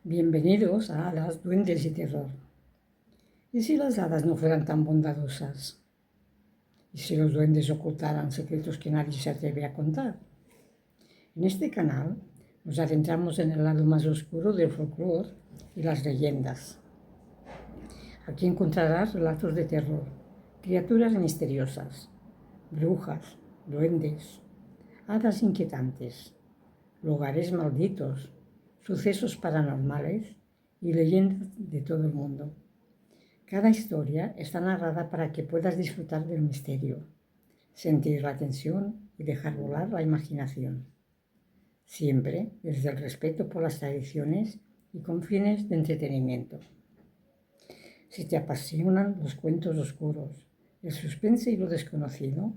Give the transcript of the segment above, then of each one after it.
Bienvenidos a Hadas, Duendes y Terror. ¿Y si las hadas no fueran tan bondadosas? ¿Y si los duendes ocultaran secretos que nadie se atreve a contar? En este canal nos adentramos en el lado más oscuro del folclore y las leyendas. Aquí encontrarás relatos de terror, criaturas misteriosas, brujas, duendes, hadas inquietantes, lugares malditos, sucesos paranormales y leyendas de todo el mundo. Cada historia está narrada para que puedas disfrutar del misterio, sentir la tensión y dejar volar la imaginación. Siempre desde el respeto por las tradiciones y con fines de entretenimiento. Si te apasionan los cuentos oscuros, el suspense y lo desconocido,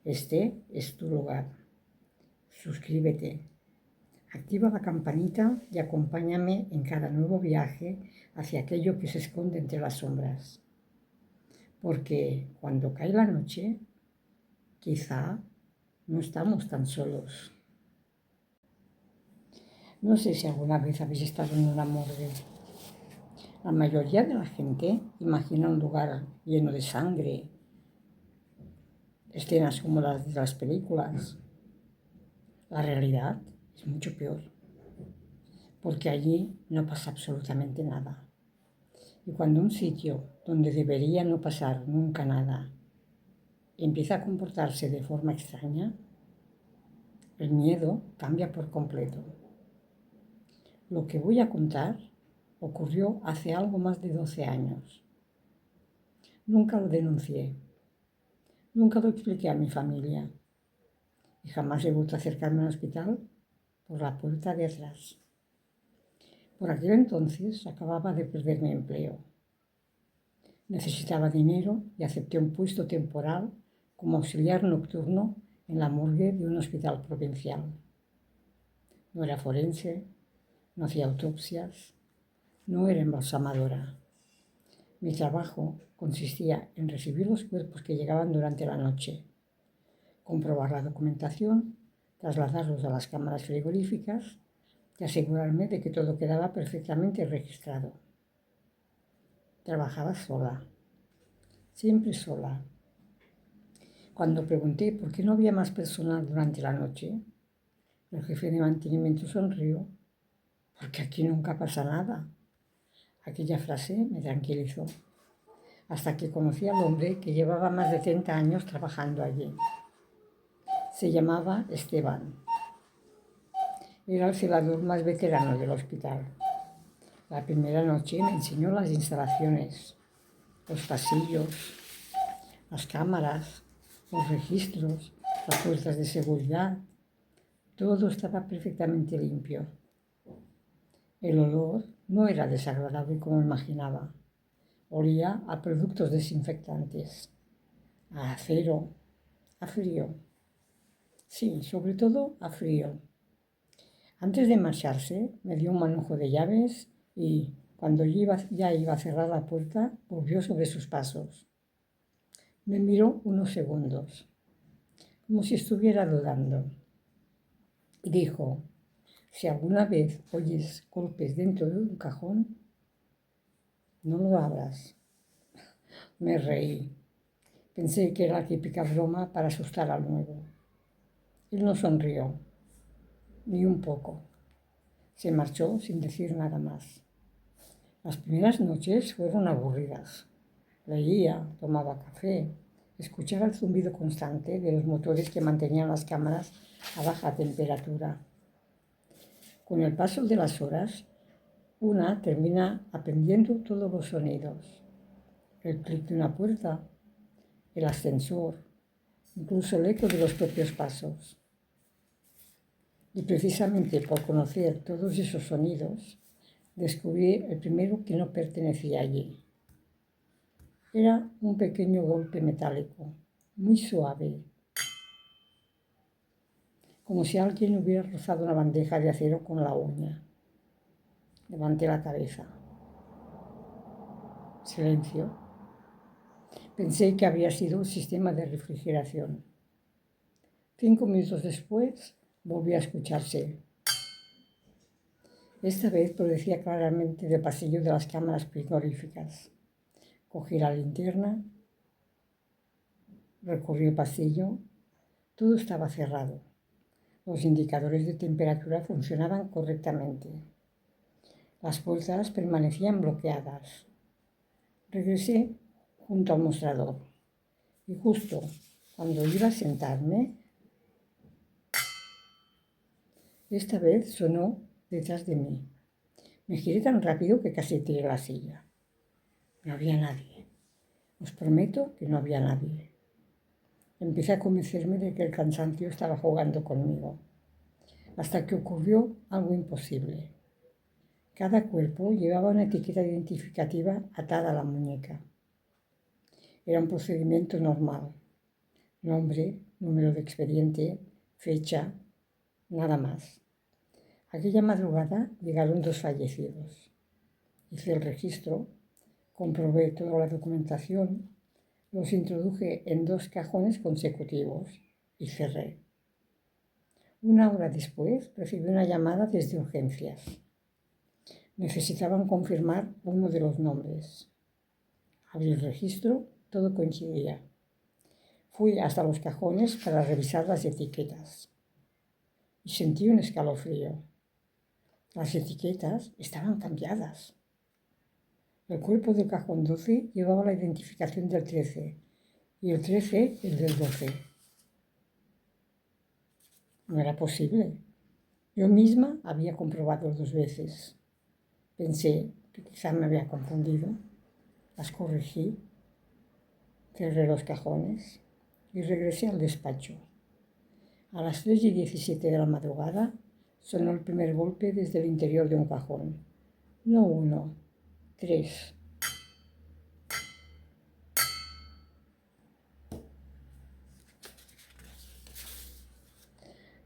este es tu lugar. Suscríbete. Activa la campanita y acompáñame en cada nuevo viaje hacia aquello que se esconde entre las sombras. Porque cuando cae la noche, quizá no estamos tan solos. No sé si alguna vez habéis estado en una morgue. La mayoría de la gente imagina un lugar lleno de sangre, escenas como las de las películas. La realidad es mucho peor, porque allí no pasa absolutamente nada. Y cuando un sitio donde debería no pasar nunca nada empieza a comportarse de forma extraña, el miedo cambia por completo. Lo que voy a contar ocurrió hace algo más de 12 años. Nunca lo denuncié, nunca lo expliqué a mi familia y jamás he vuelto a acercarme al hospital por la puerta de atrás. Por aquel entonces acababa de perder mi empleo. Necesitaba dinero y acepté un puesto temporal como auxiliar nocturno en la morgue de un hospital provincial. No era forense, no hacía autopsias, no era embalsamadora. Mi trabajo consistía en recibir los cuerpos que llegaban durante la noche, comprobar la documentación, trasladarlos a las cámaras frigoríficas y asegurarme de que todo quedaba perfectamente registrado. Trabajaba sola, siempre sola. Cuando pregunté por qué no había más personal durante la noche, el jefe de mantenimiento sonrió, porque aquí nunca pasa nada. Aquella frase me tranquilizó, hasta que conocí al hombre que llevaba más de 30 años trabajando allí. Se llamaba Esteban. Era el celador más veterano del hospital. La primera noche me enseñó las instalaciones, los pasillos, las cámaras, los registros, las puertas de seguridad. Todo estaba perfectamente limpio. El olor no era desagradable como imaginaba. Olía a productos desinfectantes, a acero, a frío. Sí, sobre todo a frío. Antes de marcharse, me dio un manojo de llaves y, cuando ya iba a cerrar la puerta, volvió sobre sus pasos. Me miró unos segundos, como si estuviera dudando, y dijo: si alguna vez oyes golpes dentro de un cajón, no lo abras. Me reí. Pensé que era la típica broma para asustar al nuevo. Él no sonrió, ni un poco. Se marchó sin decir nada más. Las primeras noches fueron aburridas. Leía, tomaba café, escuchaba el zumbido constante de los motores que mantenían las cámaras a baja temperatura. Con el paso de las horas, una termina aprendiendo todos los sonidos. El clic de una puerta, el ascensor, incluso el eco de los propios pasos. Y precisamente por conocer todos esos sonidos, descubrí el primero que no pertenecía allí. Era un pequeño golpe metálico, muy suave, como si alguien hubiera rozado una bandeja de acero con la uña. Levanté la cabeza. Silencio. Pensé que había sido un sistema de refrigeración. 5 minutos después volvió a escucharse. Esta vez producía claramente del pasillo de las cámaras frigoríficas. Cogí la linterna, recorrí el pasillo, todo estaba cerrado. Los indicadores de temperatura funcionaban correctamente. Las puertas permanecían bloqueadas. Regresé junto al mostrador y justo cuando iba a sentarme, esta vez sonó detrás de mí. Me giré tan rápido que casi tiré la silla. No había nadie. Os prometo que no había nadie. Empecé a convencerme de que el cansancio estaba jugando conmigo, hasta que ocurrió algo imposible. Cada cuerpo llevaba una etiqueta identificativa atada a la muñeca. Era un procedimiento normal. Nombre, número de expediente, fecha, nada más. Aquella madrugada llegaron 2 fallecidos. Hice el registro, comprobé toda la documentación, los introduje en 2 cajones consecutivos y cerré. 1 hora después recibí una llamada desde urgencias. Necesitaban confirmar uno de los nombres. Abrí el registro, todo coincidía. Fui hasta los cajones para revisar las etiquetas y sentí un escalofrío. Las etiquetas estaban cambiadas. El cuerpo del cajón 12 llevaba la identificación del 13 y el 13 el del 12. No era posible. Yo misma había comprobado 2 veces. Pensé que quizá me había confundido. Las corregí, cerré los cajones y regresé al despacho. A las 3:17 de la madrugada sonó el primer golpe desde el interior de un cajón. No 1, 3.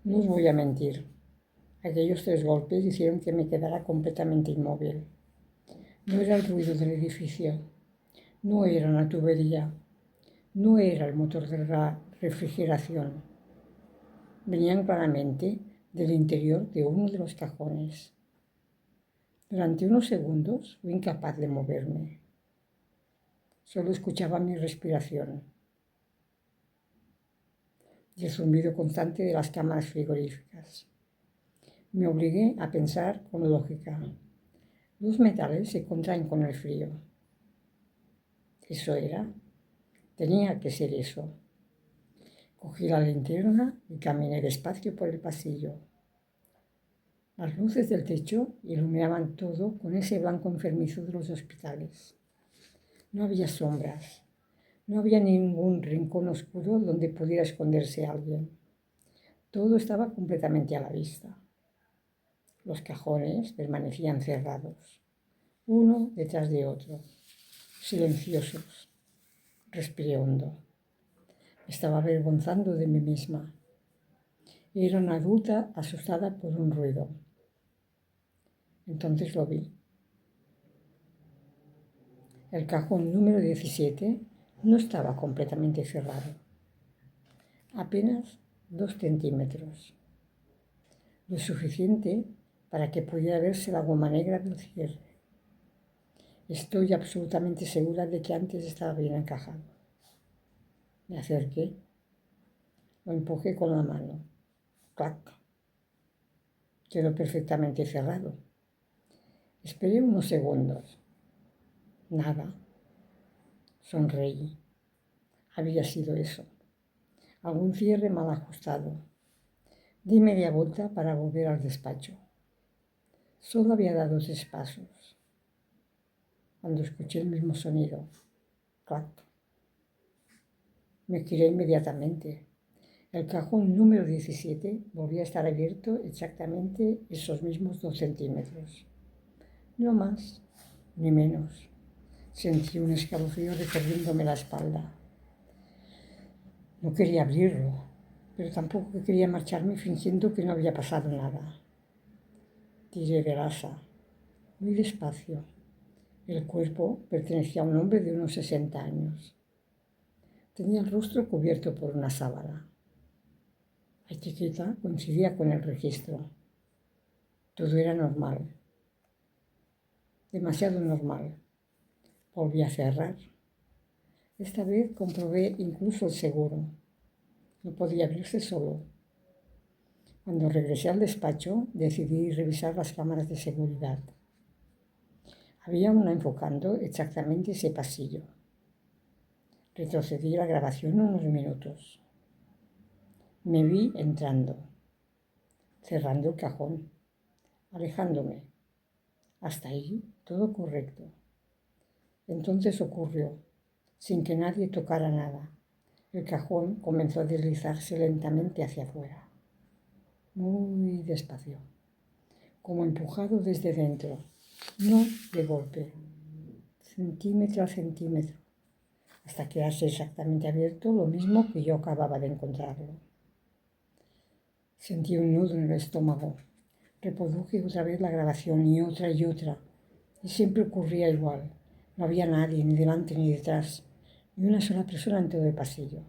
No os voy a mentir. Aquellos 3 golpes hicieron que me quedara completamente inmóvil. No era el ruido del edificio, no era una tubería, no era el motor de la refrigeración. Venían claramente del interior de uno de los cajones. Durante unos segundos fui incapaz de moverme. Solo escuchaba mi respiración y el zumbido constante de las cámaras frigoríficas. Me obligué a pensar con lógica. Los metales se contraen con el frío. Eso era. Tenía que ser eso. Cogí la linterna y caminé despacio por el pasillo. Las luces del techo iluminaban todo con ese blanco enfermizo de los hospitales. No había sombras. No había ningún rincón oscuro donde pudiera esconderse alguien. Todo estaba completamente a la vista. Los cajones permanecían cerrados, uno detrás de otro, silenciosos. Respiré hondo. Me estaba avergonzando de mí misma. Era una adulta asustada por un ruido. Entonces lo vi. El cajón número 17 no estaba completamente cerrado. Apenas 2 centímetros. Lo suficiente para que pudiera verse la goma negra del cierre. Estoy absolutamente segura de que antes estaba bien encajado. Me acerqué. Lo empujé con la mano. ¡Clac! Quedó perfectamente cerrado. Esperé unos segundos. Nada. Sonreí. Había sido eso. Algún cierre mal ajustado. Di media vuelta para volver al despacho. Solo había dado 3 pasos cuando escuché el mismo sonido. ¡Clac! Me giré inmediatamente. El cajón número 17 volvía a estar abierto exactamente esos mismos 2 centímetros. No más, ni menos. Sentí un escalofrío recorriéndome la espalda. No quería abrirlo, pero tampoco quería marcharme fingiendo que no había pasado nada. Tiré del asa, muy despacio. El cuerpo pertenecía a un hombre de unos 60 años. Tenía el rostro cubierto por una sábana. La etiqueta coincidía con el registro. Todo era normal. demasiado normal. Volví a cerrar. Esta vez comprobé incluso el seguro. No podía abrirse solo. Cuando regresé al despacho, decidí revisar las cámaras de seguridad. Había una enfocando exactamente ese pasillo. Retrocedí la grabación unos minutos. Me vi entrando, cerrando el cajón, alejándome. Hasta ahí todo correcto. Entonces ocurrió, sin que nadie tocara nada. El cajón comenzó a deslizarse lentamente hacia afuera, muy despacio, como empujado desde dentro, no de golpe, centímetro a centímetro, hasta quedarse exactamente abierto, lo mismo que yo acababa de encontrarlo. Sentí un nudo en el estómago. Reproduje otra vez la grabación y otra, y siempre ocurría igual. No había nadie, ni delante ni detrás, ni una sola persona en todo el pasillo.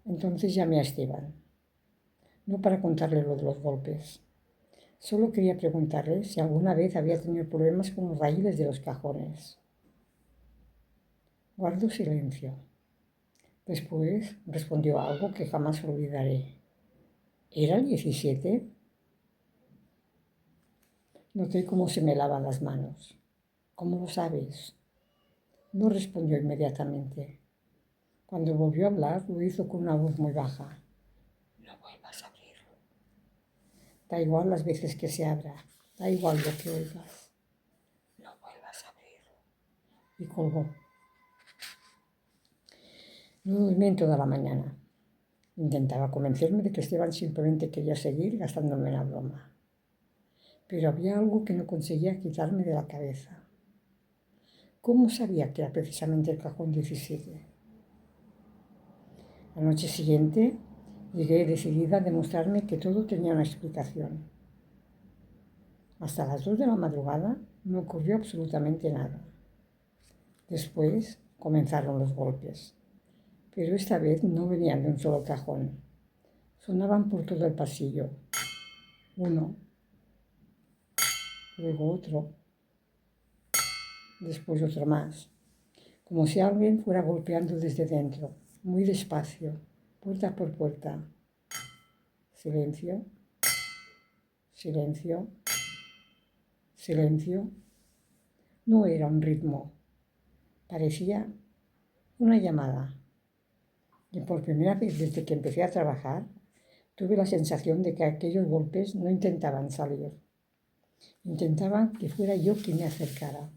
Entonces llamé a Esteban, no para contarle lo de los golpes. Solo quería preguntarle si alguna vez había tenido problemas con los raíles de los cajones. Guardo silencio. Después respondió algo que jamás olvidaré. ¿Era el 17? Noté cómo se me lavan las manos. ¿Cómo lo sabes? No respondió inmediatamente. Cuando volvió a hablar, lo hizo con una voz muy baja. No vuelvas a abrirlo. Da igual las veces que se abra, da igual lo que oigas. No vuelvas a abrirlo. Y colgó. No dormí en toda la mañana. Intentaba convencerme de que Esteban simplemente quería seguir gastándome la broma. Pero había algo que no conseguía quitarme de la cabeza. ¿Cómo sabía que era precisamente el cajón 17? La noche siguiente llegué decidida a demostrarme que todo tenía una explicación. Hasta las 2 de la madrugada no ocurrió absolutamente nada. Después comenzaron los golpes, pero esta vez no venían de un solo cajón. Sonaban por todo el pasillo. Uno, luego otro, después otro más, como si alguien fuera golpeando desde dentro, muy despacio, puerta por puerta. Silencio, silencio, silencio. No era un ritmo, parecía una llamada. Y por primera vez desde que empecé a trabajar, tuve la sensación de que aquellos golpes no intentaban salir. Intentaban que fuera yo quien me acercara.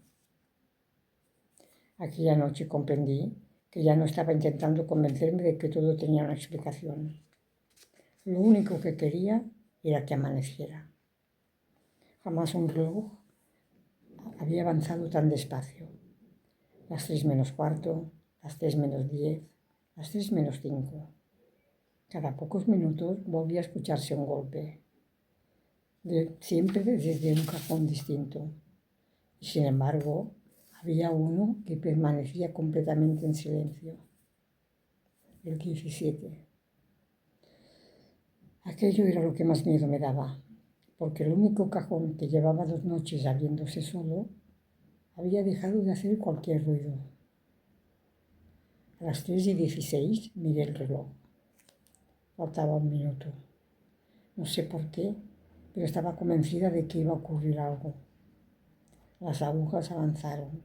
Aquella noche comprendí que ya no estaba intentando convencerme de que todo tenía una explicación. Lo único que quería era que amaneciera. Jamás un reloj había avanzado tan despacio. Las 3 menos cuarto, las 3 menos 10, las 3 menos 5. Cada pocos minutos volvía a escucharse un golpe, siempre desde un cajón distinto. Y sin embargo, había uno que permanecía completamente en silencio. El 17. Aquello era lo que más miedo me daba, porque el único cajón que llevaba 2 noches abriéndose solo había dejado de hacer cualquier ruido. A las 3:16 miré el reloj. Faltaba un minuto. No sé por qué, pero estaba convencida de que iba a ocurrir algo. Las agujas avanzaron.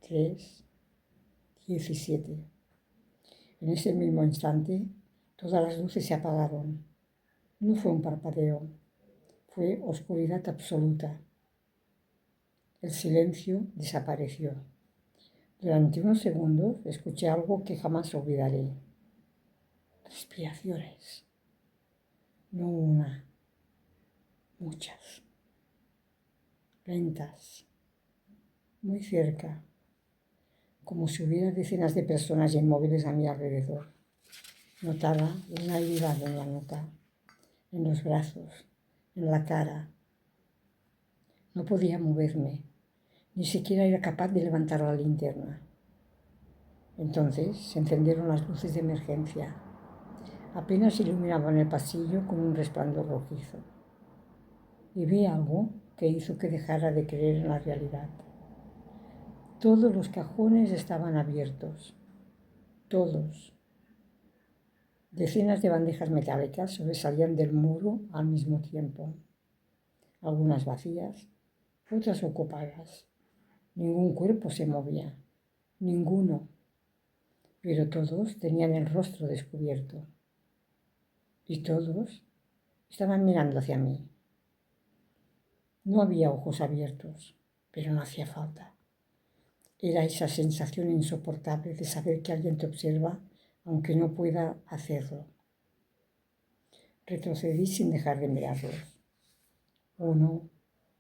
3:17. En ese mismo instante, todas las luces se apagaron. No fue un parpadeo, fue oscuridad absoluta. El silencio desapareció. Durante unos segundos escuché algo que jamás olvidaré. Respiraciones. No una, muchas. Lentas. Muy cerca. Como si hubiera decenas de personas inmóviles a mi alrededor. Notaba un aire helado en la nuca, en los brazos, en la cara. No podía moverme, ni siquiera era capaz de levantar la linterna. Entonces se encendieron las luces de emergencia. Apenas iluminaban el pasillo con un resplandor rojizo. Y vi algo que hizo que dejara de creer en la realidad. Todos los cajones estaban abiertos, todos. Decenas de bandejas metálicas sobresalían del muro al mismo tiempo, algunas vacías, otras ocupadas. Ningún cuerpo se movía, ninguno, pero todos tenían el rostro descubierto y todos estaban mirando hacia mí. No había ojos abiertos, pero no hacía falta. Era esa sensación insoportable de saber que alguien te observa aunque no pueda hacerlo. Retrocedí sin dejar de mirarlos. 1,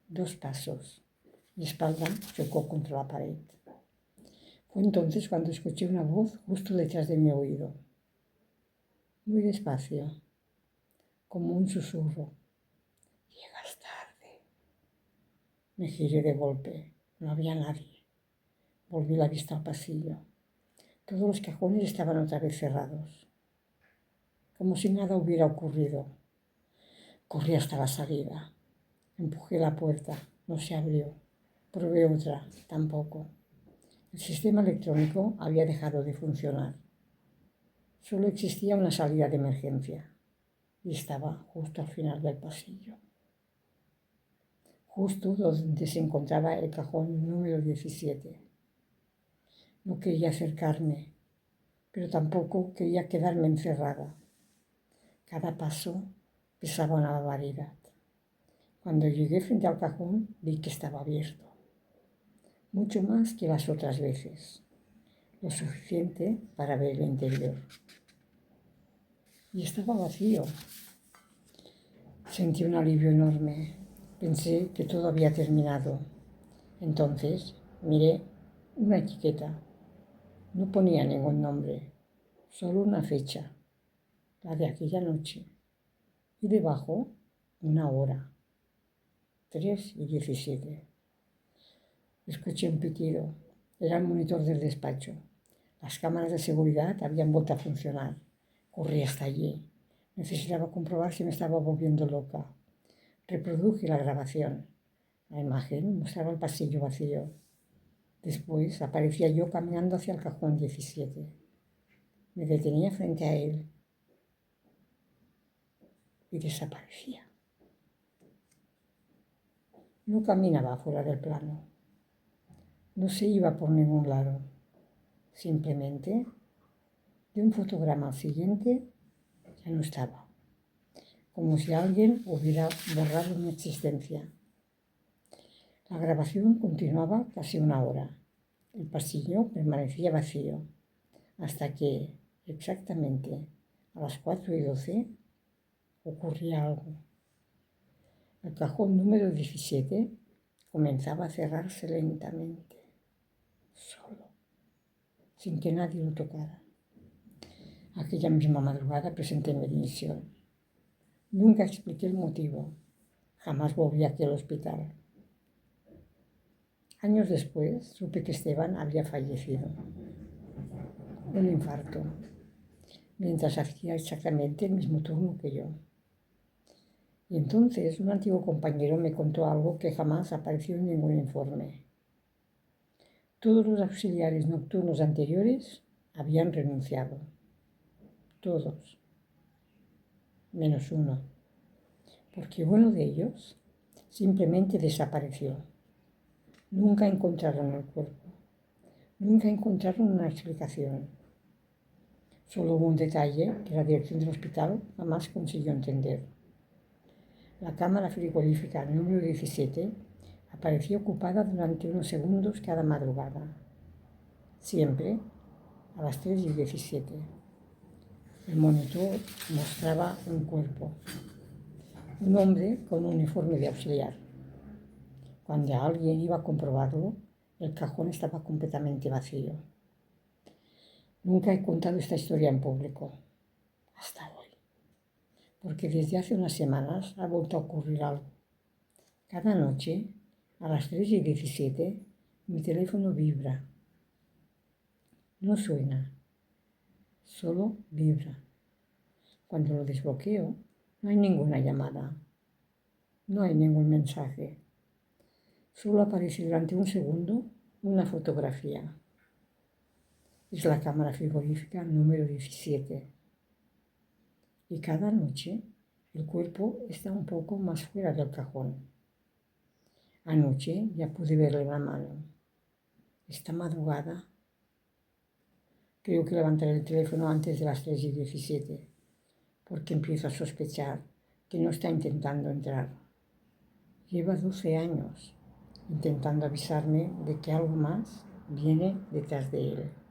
2 pasos. Mi espalda chocó contra la pared. Fue entonces cuando escuché una voz justo detrás de mi oído. Muy despacio, como un susurro. Llegas tarde. Me giré de golpe. No había nadie. Volví la vista al pasillo. Todos los cajones estaban otra vez cerrados, como si nada hubiera ocurrido. Corrí hasta la salida. Empujé la puerta. No se abrió. Probé otra. Tampoco. El sistema electrónico había dejado de funcionar. Solo existía una salida de emergencia y estaba justo al final del pasillo, justo donde se encontraba el cajón número 17. No quería acercarme, pero tampoco quería quedarme encerrada. Cada paso pesaba una barbaridad. Cuando llegué frente al cajón vi que estaba abierto, mucho más que las otras veces, lo suficiente para ver el interior. Y estaba vacío. Sentí un alivio enorme. Pensé que todo había terminado. Entonces miré una etiqueta. No ponía ningún nombre, solo una fecha, la de aquella noche. Y debajo una hora, 3:17. Escuché un pitido. Era el monitor del despacho. Las cámaras de seguridad habían vuelto a funcionar. Corrí hasta allí. Necesitaba comprobar si me estaba volviendo loca. Reproduje la grabación. La imagen mostraba el pasillo vacío. Después aparecía yo caminando hacia el cajón 17. Me detenía frente a él y desaparecía. No caminaba fuera del plano. No se iba por ningún lado. Simplemente, de un fotograma al siguiente, ya no estaba. Como si alguien hubiera borrado mi existencia. La grabación continuaba casi una hora. El pasillo permanecía vacío, hasta que, exactamente a las 4:12, ocurría algo. El cajón número 17 comenzaba a cerrarse lentamente, solo, sin que nadie lo tocara. Aquella misma madrugada presenté mi dimisión. Nunca expliqué el motivo. Jamás volví aquí al hospital. Años después supe que Esteban había fallecido. Un infarto, mientras hacía exactamente el mismo turno que yo. Y entonces un antiguo compañero me contó algo que jamás apareció en ningún informe. Todos los auxiliares nocturnos anteriores habían renunciado. Todos, menos uno, porque uno de ellos simplemente desapareció. Nunca encontraron el cuerpo, nunca encontraron una explicación. Solo hubo un detalle que la dirección del hospital jamás consiguió entender. La cámara frigorífica número 17 aparecía ocupada durante unos segundos cada madrugada, siempre a las 3:17. El monitor mostraba un cuerpo, un hombre con un uniforme de auxiliar. Cuando alguien iba a comprobarlo, el cajón estaba completamente vacío. Nunca he contado esta historia en público, hasta hoy, porque desde hace unas semanas ha vuelto a ocurrir algo. Cada noche, a las 3:17, mi teléfono vibra. No suena, solo vibra. Cuando lo desbloqueo, no hay ninguna llamada, no hay ningún mensaje, Solo aparece durante un segundo una fotografía. Es la cámara frigorífica número 17. Y cada noche el cuerpo está un poco más fuera del cajón. Anoche ya pude verle la mano. Esta madrugada creo que levantaré el teléfono antes de las 3:17, porque empiezo a sospechar que no está intentando entrar. Lleva 12 años intentando avisarme de que algo más viene detrás de él.